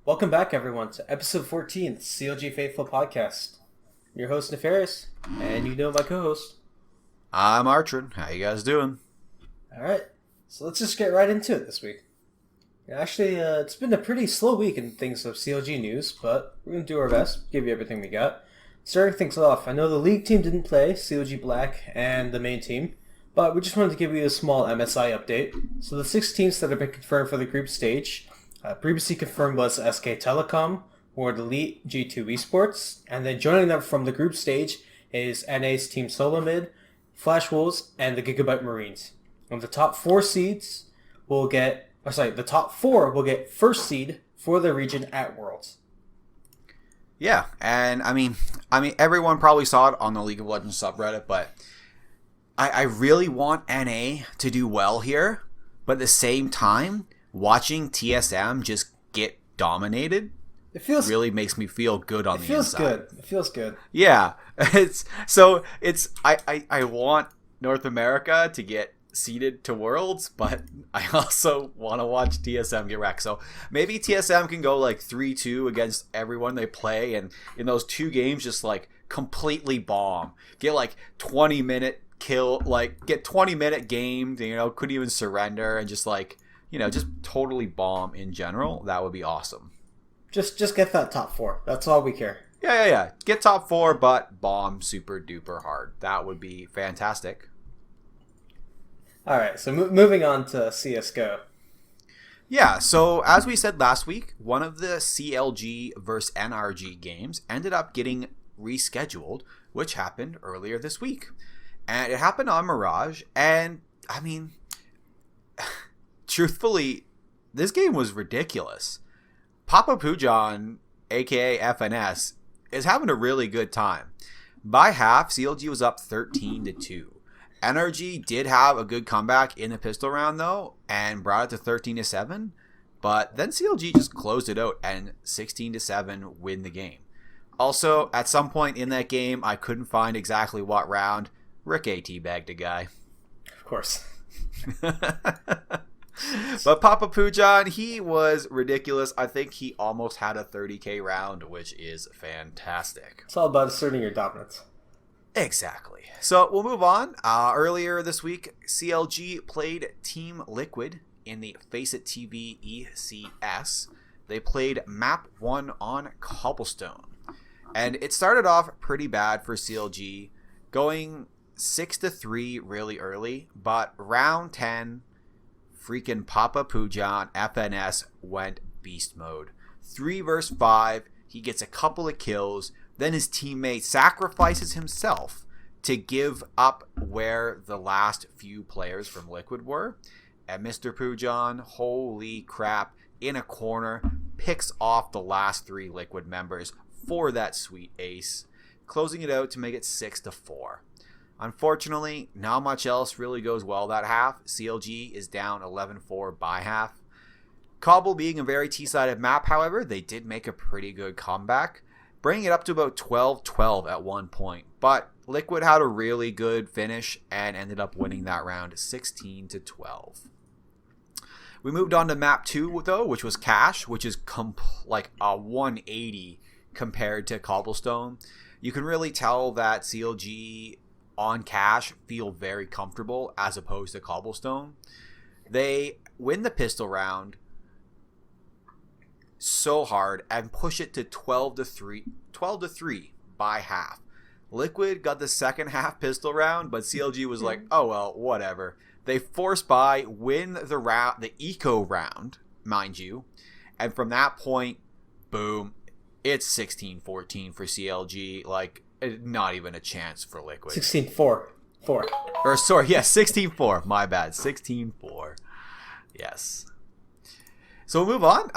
Welcome back, everyone, to episode 14 of the CLG Faithful Podcast. I'm your host, Nefarious, and you know my co-host. I'm Artrin. How you guys doing? Alright, so let's just get right into it this week. Actually, it's been a pretty slow week in things of CLG news, but we're going to do our best, give you everything we got. Starting things off, I know the league team didn't play, CLG Black and the main team, but we just wanted to give you a small MSI update. So the 6 teams that have been confirmed for the group stage, previously confirmed was SK Telecom, World Elite, G2 Esports, and then joining them from the group stage is NA's Team Solomid, Flash Wolves, and the Gigabyte Marines. And the top 4 seeds will get, the top 4 will get first seed for the region at Worlds. Yeah, and I mean, everyone probably saw it on the League of Legends subreddit, but I really want NA to do well here, but at the same time, watching TSM just get dominated really makes me feel good on the inside. It feels good. Yeah, I want North America to get seeded to Worlds, but I also want to watch TSM get wrecked. So maybe TSM can go like 3-2 against everyone they play, and in those 2 games just like completely bomb. Get like 20-minute kill, like get 20-minute game, couldn't even surrender, and just like, just totally bomb in general. That would be awesome. Just get that top 4. That's all we care. Yeah. Get top 4, but bomb super duper hard. That would be fantastic. All right, so moving on to CSGO. Yeah, so as we said last week, one of the CLG versus NRG games ended up getting rescheduled, which happened earlier this week. And it happened on Mirage, and I mean, truthfully, this game was ridiculous. Papa Pujan, aka FNS, is having a really good time. By half, CLG was up 13-2. NRG did have a good comeback in the pistol round, though, and brought it to 13-7. But then CLG just closed it out and 16-7 win the game. Also, at some point in that game, I couldn't find exactly what round. Rick A teabagged a guy. Of course. But Papa Pujan, he was ridiculous. I think he almost had a 30k round, which is fantastic. It's all about asserting your dominance. Exactly. So we'll move on. Earlier this week, CLG played Team Liquid in the Faceit TV ECS. They played Map 1 on Cobblestone. And it started off pretty bad for CLG, going 6-3 really early. But round 10, freaking Papa Pujan, FNS, went beast mode. 3 versus 5, he gets a couple of kills. Then his teammate sacrifices himself to give up where the last few players from Liquid were. And Mr. Pujan, holy crap, in a corner, picks off the last 3 Liquid members for that sweet ace, closing it out to make it 6-4. Unfortunately, not much else really goes well that half. CLG is down 11-4 by half. Cobble being a very T-sided map, however, they did make a pretty good comeback, bringing it up to about 12-12 at one point. But Liquid had a really good finish and ended up winning that round 16-12. We moved on to map 2, though, which was Cache, which is like a 180 compared to Cobblestone. You can really tell that CLG on Cache feel very comfortable as opposed to Cobblestone. They win the pistol round so hard and push it to 12-3 by half. Liquid got the second half pistol round, but CLG was like, oh well, whatever. They force by, win the round, the eco round, mind you, and from that point, boom, it's 16-14 for CLG. Like, not even a chance for Liquid. 16-4. 16-4. My bad. 16-4. Yes. So we'll move on.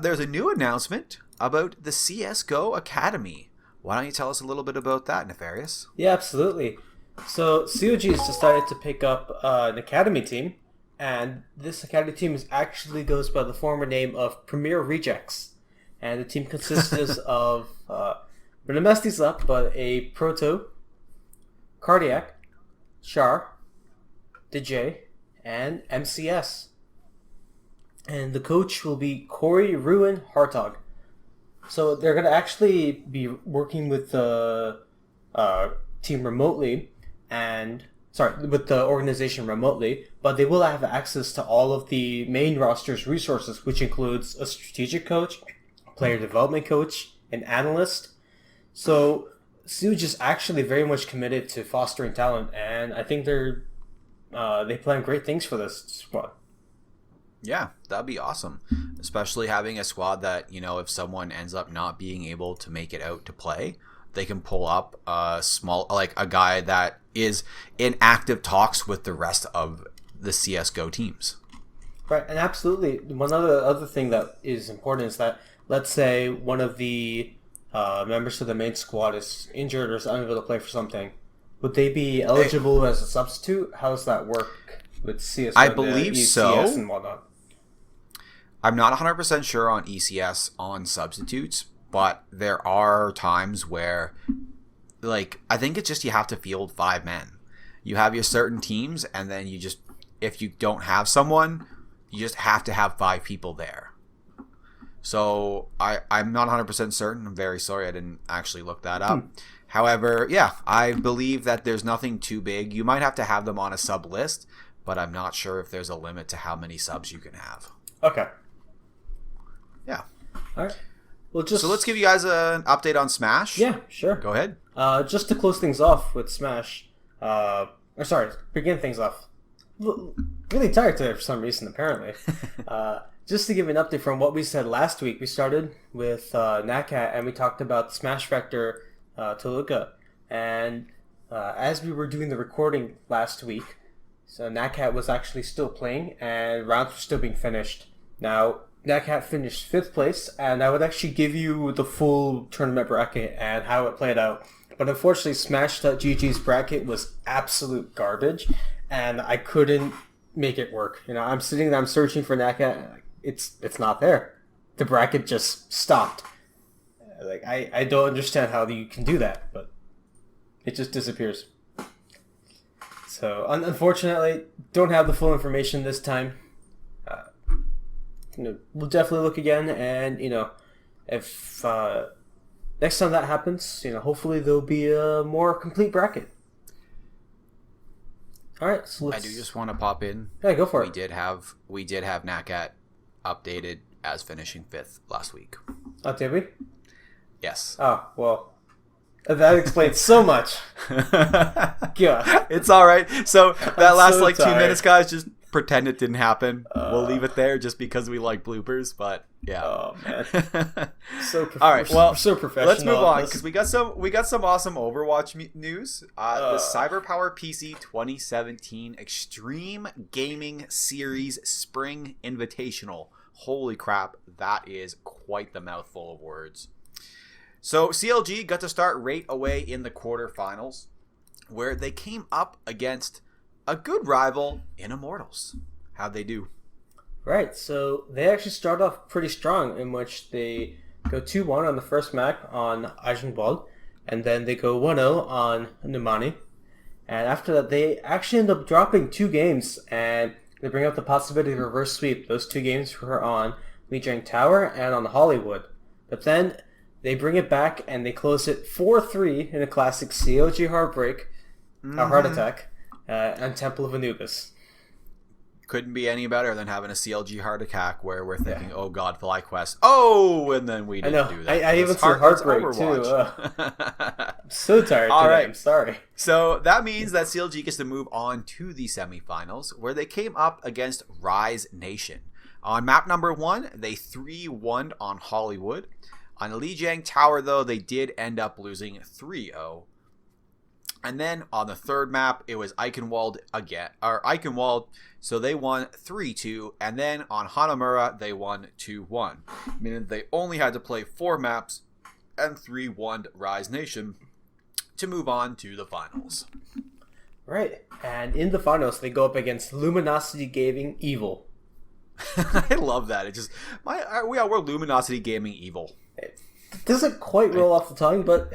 There's a new announcement about the CSGO Academy. Why don't you tell us a little bit about that, Nefarious? Yeah, absolutely. So COG has decided to pick up an academy team, and this academy team actually goes by the former name of Premier Rejects. And the team consists of, we're going to mess these up, but a Proto, Cardiac, Char, DJ, and MCS. And the coach will be Corey Ruin Hartog. So they're going to actually be working with the team remotely, with the organization remotely, but they will have access to all of the main roster's resources, which includes a strategic coach, player development coach, an analyst. So CLG is actually very much committed to fostering talent, and I think they plan great things for this squad. Yeah, that'd be awesome. Especially having a squad that, if someone ends up not being able to make it out to play, they can pull up a guy that is in active talks with the rest of the CSGO teams. Right, and absolutely. One other thing that is important is that, let's say one of the members of the main squad is injured or is unable to play for something. Would they be eligible as a substitute? How does that work with CSGO? I believe so. And whatnot? I'm not 100% sure on ECS on substitutes, but there are times where, I think it's just you have to field 5 men. You have your certain teams, and then if you don't have someone, you just have to have 5 people there. So I'm not 100% certain. I'm very sorry I didn't actually look that up. However, yeah, I believe that there's nothing too big. You might have to have them on a sub list, but I'm not sure if there's a limit to how many subs you can have. Okay. Yeah. All right. Well, so let's give you guys an update on Smash. Yeah, sure. Go ahead. Just to close things off with Smash, begin things off. Really tired today for some reason, apparently. Just to give an update from what we said last week, we started with NatCat and we talked about Smash Vector Toluca. And as we were doing the recording last week, so NatCat was actually still playing and rounds were still being finished. Now, NatCat finished 5th place, and I would actually give you the full tournament bracket and how it played out. But unfortunately, Smash.GG's bracket was absolute garbage, and I couldn't make it work. I'm sitting there, I'm searching for NatCat, it's not there. The bracket just stopped. I don't understand how you can do that, but it just disappears. So, unfortunately, don't have the full information this time. We'll definitely look again, and if next time that happens, hopefully there'll be a more complete bracket. All right, so I do just want to pop in. Yeah, go for it. We did have NatCat updated as finishing 5th last week. Oh, did we? Yes. Oh, well, that explains so much. God. It's all right. So that last so 2 minutes, guys, just pretend it didn't happen. We'll leave it there just because we like bloopers, but yeah. Oh man. All right, well, we're so professional. Let's move on because we got some awesome Overwatch news. The CyberPower PC 2017 Extreme Gaming Series Spring Invitational. Holy crap, that is quite the mouthful of words. So CLG got to start right away in the quarterfinals, where they came up against a good rival in Immortals. How'd they do? Right, so they actually start off pretty strong, in which they go 2-1 on the first map on Eichenwald, and then they go 1-0 on Numani. And after that, they actually end up dropping 2 games, and they bring up the possibility of a reverse sweep. Those 2 games were on Lijiang Tower and on Hollywood. But then they bring it back, and they close it 4-3 in a classic CLG heartbreak, a heart attack, on Temple of Anubis. Couldn't be any better than having a CLG heart attack where we're thinking, oh god, FlyQuest. Oh, and then we didn't do that. I even said heartbreak too. I'm so tired today. Right. I'm sorry. So that means that CLG gets to move on to the semifinals, where they came up against Rise Nation. On map number 1, they 3-1 on Hollywood. On Lijiang Tower, though, they did end up losing 3-0. And then on the third map, it was Eichenwald again, so they won 3-2. And then on Hanamura, they won 2-1, meaning they only had to play 4 maps and 3-1 Rise Nation to move on to the finals. Right, and in the finals, they go up against Luminosity Gaming Evil. I love that. It just we're Luminosity Gaming Evil. It doesn't quite roll off the tongue, but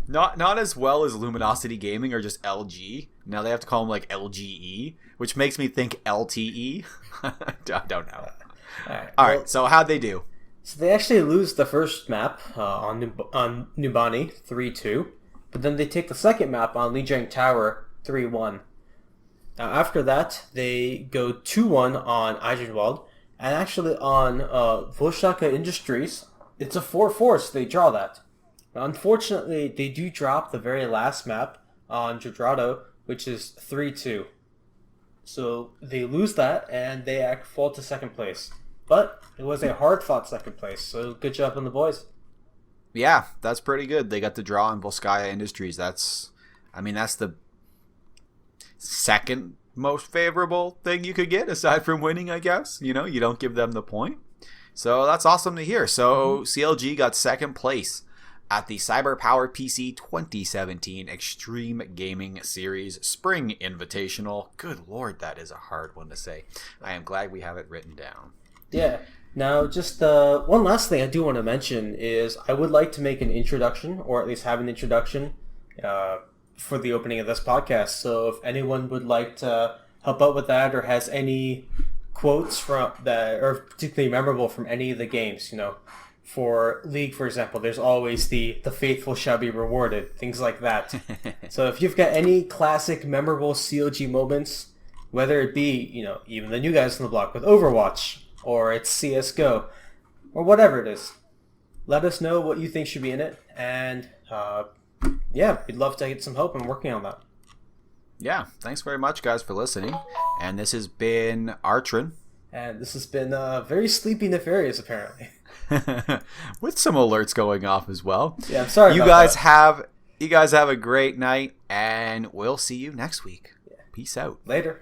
not as well as Luminosity Gaming or just LG. Now they have to call them like LGE, which makes me think LTE. I don't know. All right. So how'd they do? So they actually lose the first map on Nubani 3-2, but then they take the second map on Lijiang Tower 3-1. Now after that, they go 2-1 on Eisenwald, and actually on Volshaka Industries, it's a 4-4, so they draw that. Now, unfortunately, they do drop the very last map on Jodrado, which is 3-2. So they lose that, and they fall to second place. But it was a hard-fought second place, so good job on the boys. Yeah, that's pretty good. They got the draw in Volskaya Industries. That's the second most favorable thing you could get, aside from winning, I guess. You don't give them the point. So that's awesome to hear. So CLG got second place at the Cyber Power PC 2017 Extreme Gaming Series Spring Invitational. Good Lord, that is a hard one to say. I am glad we have it written down. Yeah. Now, just one last thing I do want to mention is I would like to make an introduction, or at least have an introduction, for the opening of this podcast. So if anyone would like to help out with that, or has any quotes from that are particularly memorable from any of the games, for League, for example, there's always the faithful shall be rewarded, things like that. So if you've got any classic, memorable CLG moments, whether it be, even the new guys on the block with Overwatch, or it's CSGO, or whatever it is, let us know what you think should be in it, and we'd love to get some help in working on that. Yeah, thanks very much, guys, for listening. And this has been Artrin. And this has been very sleepy nefarious, apparently. With some alerts going off as well. Yeah, I'm sorry. You guys have a great night, and we'll see you next week. Yeah. Peace out. Later.